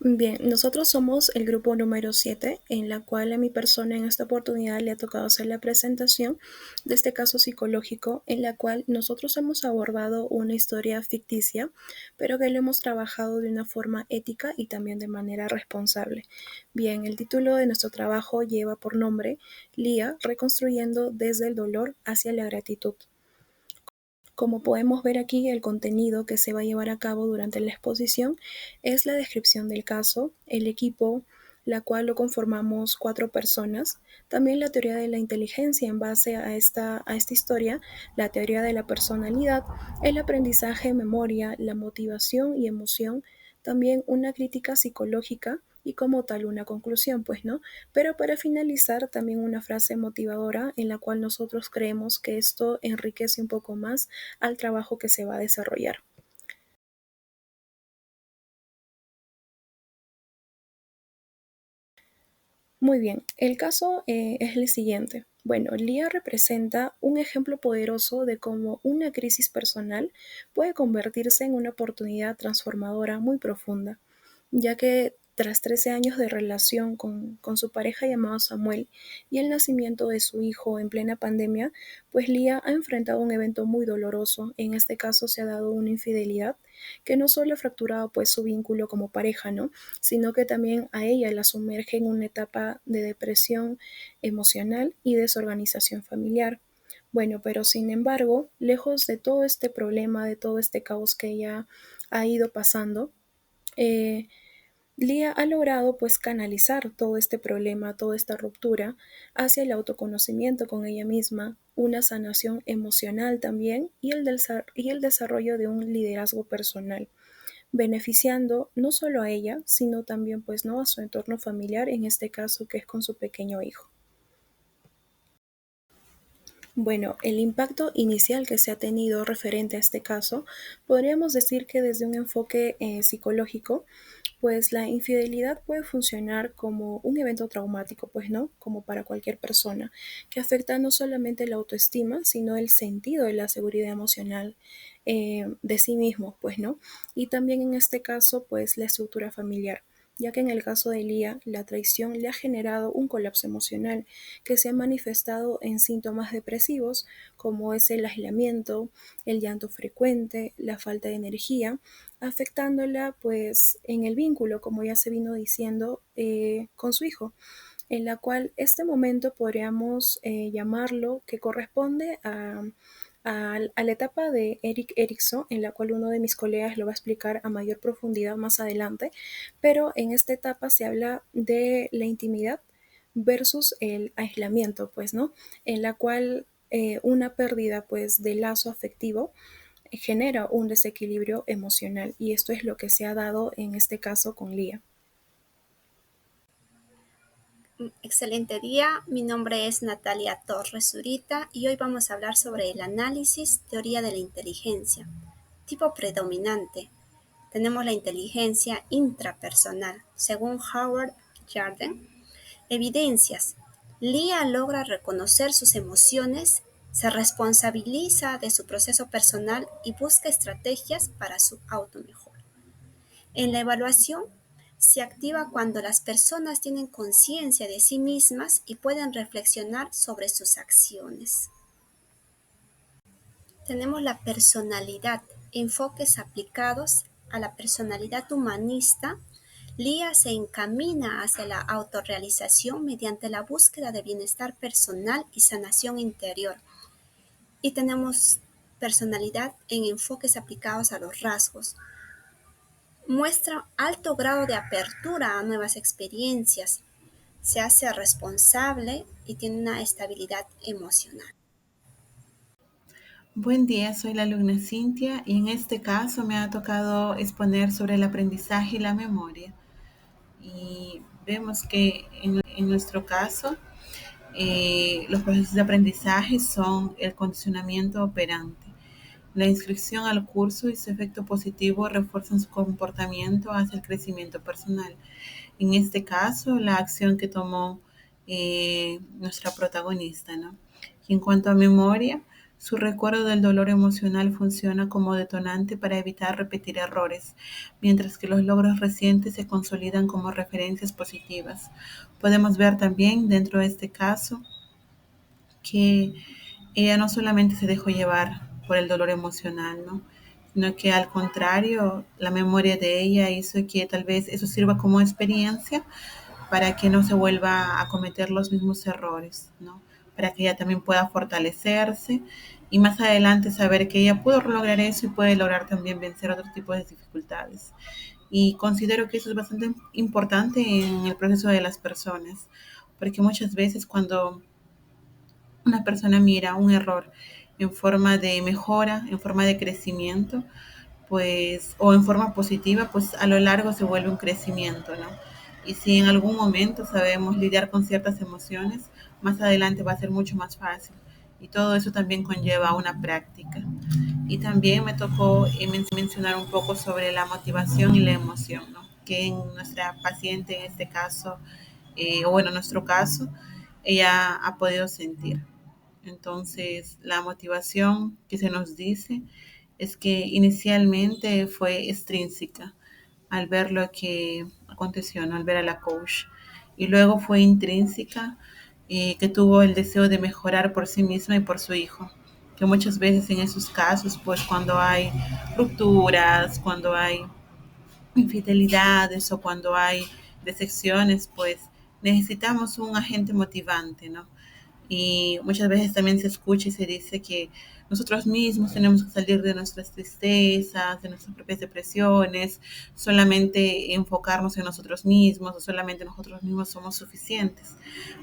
Bien, nosotros somos el grupo número 7, en la cual a mi persona en esta oportunidad le ha tocado hacer la presentación de este caso psicológico, en la cual nosotros hemos abordado una historia ficticia, pero que lo hemos trabajado de una forma ética y también de manera responsable. Bien, el título de nuestro trabajo lleva por nombre Lía, reconstruyendo desde el dolor hacia la gratitud. Como podemos ver aquí, el contenido que se va a llevar a cabo durante la exposición es la descripción del caso, el equipo, la cual lo conformamos 4 personas, también la teoría de la inteligencia en base a esta historia, la teoría de la personalidad, el aprendizaje, memoria, la motivación y emoción, también una crítica psicológica y como tal una conclusión, pues no. Pero para finalizar, también una frase motivadora en la cual nosotros creemos que esto enriquece un poco más al trabajo que se va a desarrollar. Muy bien, el caso es el siguiente. Bueno, Lía representa un ejemplo poderoso de cómo una crisis personal puede convertirse en una oportunidad transformadora muy profunda, ya que tras 13 años de relación con su pareja llamado Samuel y el nacimiento de su hijo en plena pandemia, pues Lía ha enfrentado un evento muy doloroso. En este caso se ha dado una infidelidad que no solo ha fracturado pues su vínculo como pareja, ¿no? Sino que también a ella la sumerge en una etapa de depresión emocional y desorganización familiar. Bueno, pero sin embargo, lejos de todo este problema, de todo este caos que ella ha ido pasando, eh, Lía ha logrado pues canalizar todo este problema, toda esta ruptura hacia el autoconocimiento con ella misma, una sanación emocional también y el desarrollo de un liderazgo personal, beneficiando no solo a ella, sino también pues no a su entorno familiar, en este caso que es con su pequeño hijo. Bueno, el impacto inicial que se ha tenido referente a este caso, podríamos decir que desde un enfoque psicológico, pues la infidelidad puede funcionar como un evento traumático, pues no, como para cualquier persona, que afecta no solamente la autoestima, sino el sentido de la seguridad emocional de sí mismo, pues no, y también en este caso, pues la estructura familiar, ya que en el caso de Lía, la traición le ha generado un colapso emocional que se ha manifestado en síntomas depresivos como es el aislamiento, el llanto frecuente, la falta de energía, afectándola pues en el vínculo, como ya se vino diciendo, con su hijo, en la cual este momento podríamos llamarlo que corresponde a la etapa de Erik Erikson, en la cual uno de mis colegas lo va a explicar a mayor profundidad más adelante, pero en esta etapa se habla de la intimidad versus el aislamiento, pues, ¿no? En la cual una pérdida, pues, de lazo afectivo genera un desequilibrio emocional y esto es lo que se ha dado en este caso con Lía. Excelente día, mi nombre es Natalia Torres Zurita y hoy vamos a hablar sobre el análisis teoría de la inteligencia. Tipo predominante. Tenemos la inteligencia intrapersonal, según Howard Jarden. Evidencias. Lia logra reconocer sus emociones, se responsabiliza de su proceso personal y busca estrategias para su automejora. En la evaluación, se activa cuando las personas tienen conciencia de sí mismas y pueden reflexionar sobre sus acciones. Tenemos la personalidad, enfoques aplicados a la personalidad humanista. Lía se encamina hacia la autorrealización mediante la búsqueda de bienestar personal y sanación interior. Y tenemos personalidad en enfoques aplicados a los rasgos. Muestra alto grado de apertura a nuevas experiencias, se hace responsable y tiene una estabilidad emocional. Buen día, soy la alumna Cintia y en este caso me ha tocado exponer sobre el aprendizaje y la memoria. Y vemos que en nuestro caso los procesos de aprendizaje son el condicionamiento operante. La inscripción al curso y su efecto positivo refuerzan su comportamiento hacia el crecimiento personal. En este caso, la acción que tomó nuestra protagonista, ¿no? Y en cuanto a memoria, Su recuerdo del dolor emocional funciona como detonante para evitar repetir errores, mientras que los logros recientes se consolidan como referencias positivas. Podemos ver también dentro de este caso que ella no solamente se dejó llevar por el dolor emocional, ¿no? Sino que al contrario, la memoria de ella hizo que tal vez eso sirva como experiencia para que no se vuelva a cometer los mismos errores, ¿no? Para que ella también pueda fortalecerse y más adelante saber que ella pudo lograr eso y puede lograr también vencer otros tipos de dificultades. Y considero que eso es bastante importante en el proceso de las personas, porque muchas veces cuando una persona mira un error en forma de mejora, en forma de crecimiento, pues, o en forma positiva, pues a lo largo se vuelve un crecimiento, ¿no? Y si en algún momento sabemos lidiar con ciertas emociones, más adelante va a ser mucho más fácil. Y todo eso también conlleva una práctica. Y también me tocó mencionar un poco sobre la motivación y la emoción, ¿no? Que en nuestra paciente, en este caso, o bueno, en nuestro caso, ella ha podido sentir. Entonces, la motivación que se nos dice es que inicialmente fue extrínseca al ver lo que aconteció, ¿no? Al ver a la coach. Y luego fue intrínseca, que tuvo el deseo de mejorar por sí misma y por su hijo. Que muchas veces en esos casos, pues cuando hay rupturas, cuando hay infidelidades o cuando hay decepciones, pues necesitamos un agente motivante, ¿no? Y muchas veces también se escucha y se dice que nosotros mismos tenemos que salir de nuestras tristezas, de nuestras propias depresiones, solamente enfocarnos en nosotros mismos o solamente nosotros mismos somos suficientes.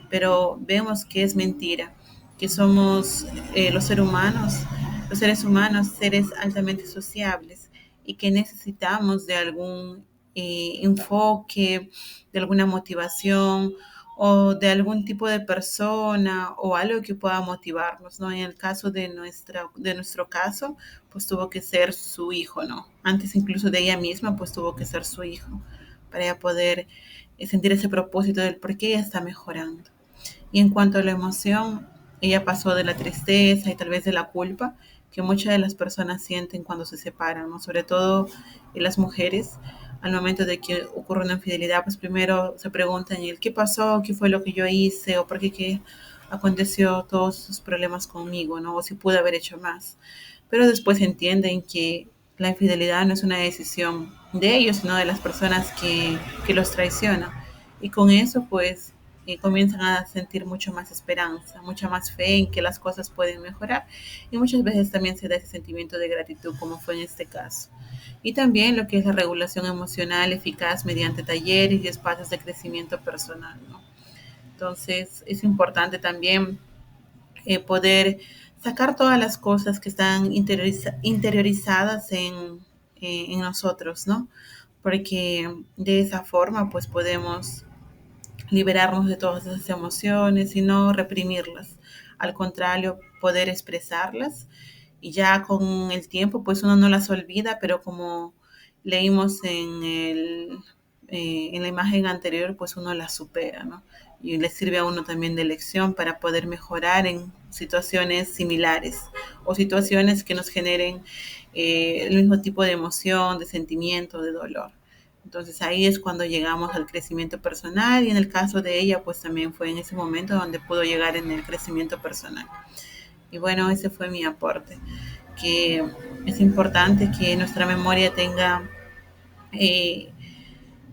Pero vemos que es mentira, que somos los seres humanos, seres altamente sociables y que necesitamos de algún enfoque, de alguna motivación o de algún tipo de persona o algo que pueda motivarnos, ¿no? En el caso de nuestro caso, pues tuvo que ser su hijo, ¿no? Antes incluso de ella misma, pues tuvo que ser su hijo para ella poder sentir ese propósito del por qué ella está mejorando. Y en cuanto a la emoción, ella pasó de la tristeza y tal vez de la culpa que muchas de las personas sienten cuando se separan, ¿no? Sobre todo las mujeres, al momento de que ocurre una infidelidad, pues primero se preguntan el qué pasó, qué fue lo que yo hice o por qué aconteció todos esos problemas conmigo, ¿no? O si pude haber hecho más. Pero después entienden que la infidelidad no es una decisión de ellos, sino de las personas que los traicionan. Y con eso, pues, comienzan a sentir mucho más esperanza, mucha más fe en que las cosas pueden mejorar. Y muchas veces también se da ese sentimiento de gratitud, como fue en este caso. Y también lo que es la regulación emocional eficaz mediante talleres y espacios de crecimiento personal, ¿no? Entonces, es importante también poder sacar todas las cosas que están interiorizadas en nosotros, ¿no? Porque de esa forma, pues podemos liberarnos de todas esas emociones y no reprimirlas. Al contrario, poder expresarlas y ya con el tiempo, pues uno no las olvida, pero como leímos en la imagen anterior, pues uno las supera, ¿no? Y le sirve a uno también de lección para poder mejorar en situaciones similares o situaciones que nos generen el mismo tipo de emoción, de sentimiento, de dolor. Entonces ahí es cuando llegamos al crecimiento personal y en el caso de ella pues también fue en ese momento donde pudo llegar en el crecimiento personal. Y bueno, ese fue mi aporte, que es importante que nuestra memoria tenga eh,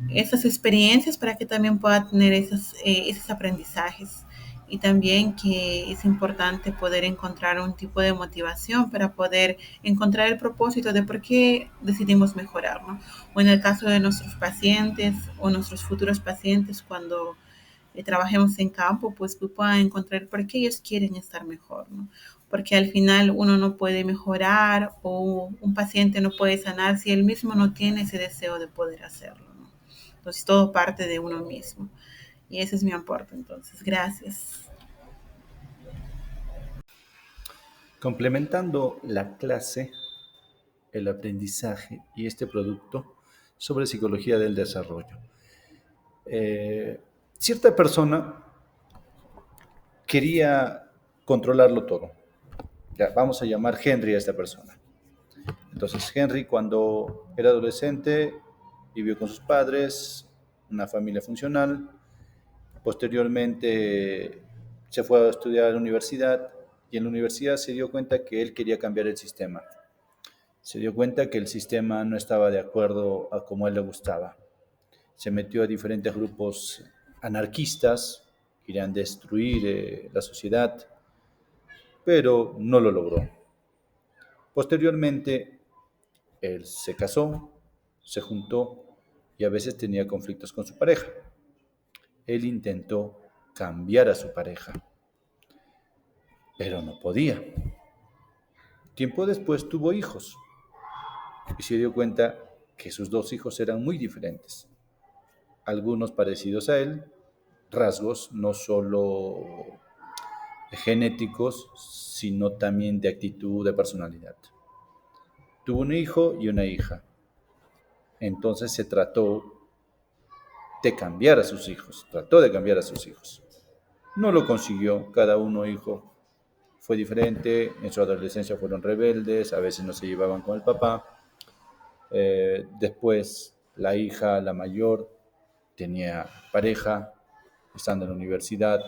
esas experiencias para que también pueda tener esos aprendizajes. Y también que es importante poder encontrar un tipo de motivación para poder encontrar el propósito de por qué decidimos mejorar, ¿no? O en el caso de nuestros pacientes o nuestros futuros pacientes, cuando trabajemos en campo, pues que puedan encontrar por qué ellos quieren estar mejor, ¿no? Porque al final uno no puede mejorar o un paciente no puede sanar si él mismo no tiene ese deseo de poder hacerlo, ¿no? Entonces todo parte de uno mismo. Y ese es mi aporte. Entonces, gracias. Complementando la clase, el aprendizaje y este producto sobre psicología del desarrollo. Eh, Cierta persona quería controlarlo todo. Ya, vamos a llamar Henry a esta persona. Entonces Henry, cuando era adolescente, vivió con sus padres, una familia funcional. Posteriormente se fue a estudiar a la universidad y en la universidad se dio cuenta que él quería cambiar el sistema. Se dio cuenta que el sistema no estaba de acuerdo a como a él le gustaba. Se metió a diferentes grupos anarquistas, querían destruir la sociedad, pero no lo logró. Posteriormente, él se casó, se juntó y a veces tenía conflictos con su pareja. Él intentó cambiar a su pareja, pero no podía. Tiempo después tuvo hijos y se dio cuenta que sus dos hijos eran muy diferentes. Algunos parecidos a él, rasgos no solo genéticos, sino también de actitud, de personalidad. Tuvo un hijo y una hija. Entonces se trató de cambiar a sus hijos, trató de cambiar a sus hijos. No lo consiguió, cada uno hijo fue diferente, en su adolescencia fueron rebeldes, a veces no se llevaban con el papá. Después la hija, la mayor, tenía pareja, estando en la universidad.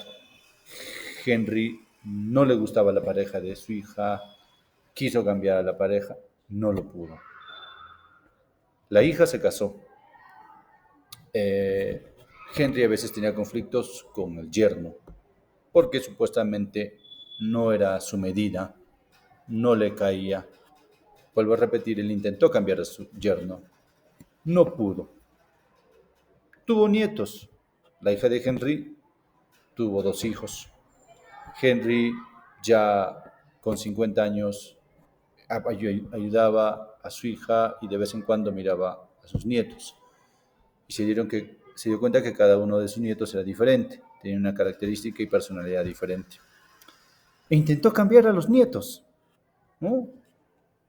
Henry no le gustaba la pareja de su hija, quiso cambiar a la pareja, no lo pudo. La hija se casó. Henry a veces tenía conflictos con el yerno, porque supuestamente no era a su medida, no le caía. Vuelvo a repetir, él intentó cambiar a su yerno, no pudo. Tuvo nietos. La hija de Henry tuvo dos hijos. Henry, ya con 50 años, ayudaba a su hija y de vez en cuando miraba a sus nietos. Y se dio cuenta que cada uno de sus nietos era diferente, tenía una característica y personalidad diferente. E intentó cambiar a los nietos, ¿no?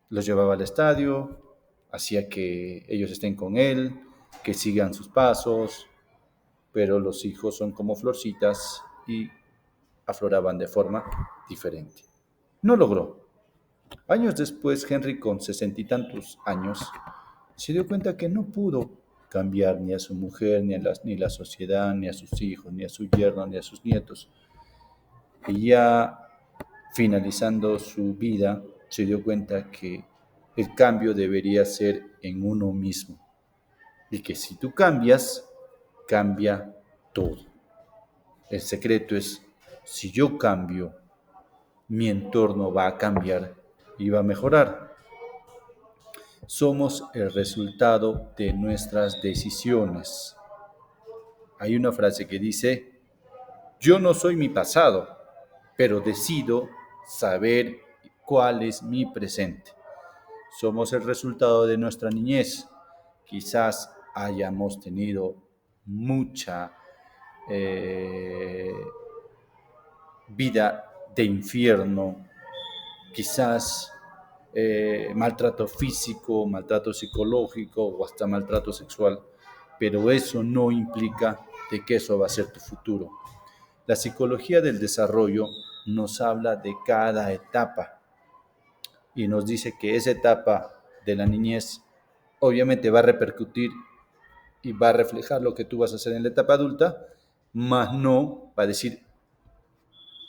Los llevaba al estadio, hacía que ellos estén con él, que sigan sus pasos, pero los hijos son como florcitas y afloraban de forma diferente. No logró. Años después, Henry, con 60 y tantos años, se dio cuenta que no pudo cambiar ni a su mujer, ni la sociedad, ni a sus hijos, ni a su yerno, ni a sus nietos. Y ya finalizando su vida, se dio cuenta que el cambio debería ser en uno mismo. Y que si tú cambias, cambia todo. El secreto es, si yo cambio, mi entorno va a cambiar y va a mejorar. Somos el resultado de nuestras decisiones. Hay una frase que dice, yo no soy mi pasado, pero decido saber cuál es mi presente. Somos el resultado de nuestra niñez. Quizás hayamos tenido mucha vida de infierno, quizás maltrato físico, maltrato psicológico o hasta maltrato sexual, pero eso no implica de que eso va a ser tu futuro. La psicología del desarrollo nos habla de cada etapa y nos dice que esa etapa de la niñez obviamente va a repercutir y va a reflejar lo que tú vas a hacer en la etapa adulta, más no va a decir,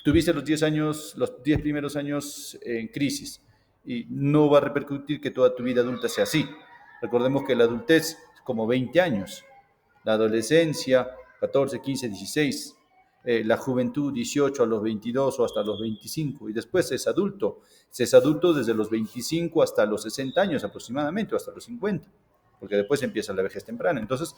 tuviste los 10 primeros años en crisis y no va a repercutir que toda tu vida adulta sea así. Recordemos que la adultez es como 20 años, la adolescencia 14, 15, 16, la juventud 18 a los 22 o hasta los 25 y después es adulto. Se es adulto desde los 25 hasta los 60 años aproximadamente o hasta los 50, porque después empieza la vejez temprana. Entonces,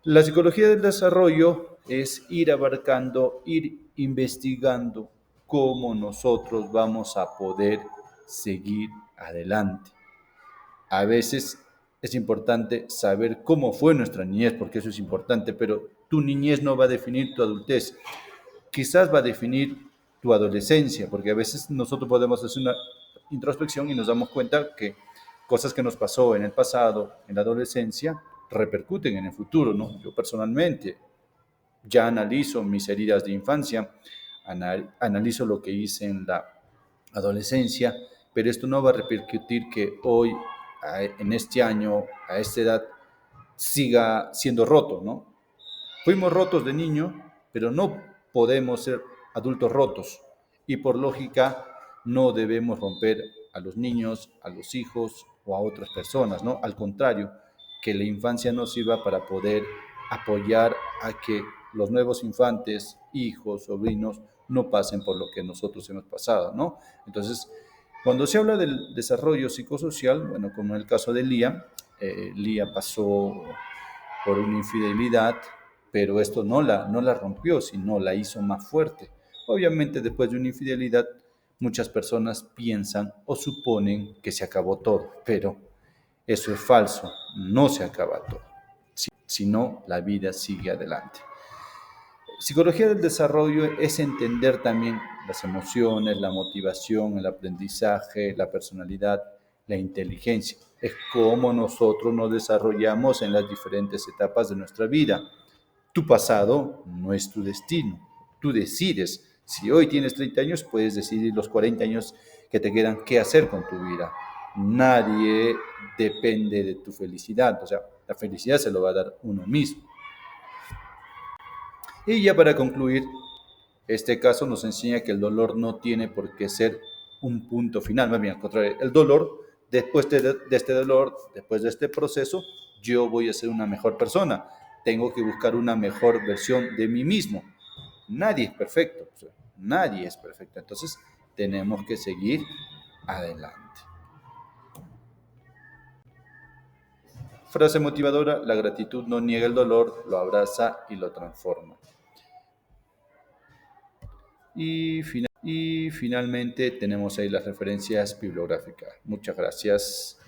la psicología del desarrollo es ir abarcando, ir investigando cómo nosotros vamos a poder seguir adelante. A veces es importante saber cómo fue nuestra niñez, porque eso es importante, pero tu niñez no va a definir tu adultez. Quizás va a definir tu adolescencia, porque a veces nosotros podemos hacer una introspección y nos damos cuenta que cosas que nos pasó en el pasado, en la adolescencia, repercuten en el futuro, ¿no? Yo personalmente ya analizo mis heridas de infancia, analizo lo que hice en la adolescencia, pero esto no va a repercutir que hoy, en este año, a esta edad, siga siendo roto, ¿no? Fuimos rotos de niño, pero no podemos ser adultos rotos. Y por lógica, no debemos romper a los niños, a los hijos o a otras personas, ¿no? Al contrario, que la infancia nos sirva para poder apoyar a que los nuevos infantes, hijos, sobrinos, no pasen por lo que nosotros hemos pasado, ¿no? Entonces, cuando se habla del desarrollo psicosocial, bueno, como en el caso de Lía, Lía pasó por una infidelidad, pero esto no la rompió, sino la hizo más fuerte. Obviamente, después de una infidelidad, muchas personas piensan o suponen que se acabó todo, pero eso es falso, no se acaba todo, sino la vida sigue adelante. Psicología del desarrollo es entender también las emociones, la motivación, el aprendizaje, la personalidad, la inteligencia. Es cómo nosotros nos desarrollamos en las diferentes etapas de nuestra vida. Tu pasado no es tu destino. Tú decides. Si hoy tienes 30 años, puedes decidir los 40 años que te quedan qué hacer con tu vida. Nadie depende de tu felicidad. O sea, la felicidad se lo va a dar uno mismo. Y ya para concluir, este caso nos enseña que el dolor no tiene por qué ser un punto final, más bien al contrario, el dolor, después de este dolor, después de este proceso, yo voy a ser una mejor persona, tengo que buscar una mejor versión de mí mismo. Nadie es perfecto, o sea, nadie es perfecto, entonces tenemos que seguir adelante. Frase motivadora: la gratitud no niega el dolor, lo abraza y lo transforma. Y finalmente tenemos ahí las referencias bibliográficas. Muchas gracias.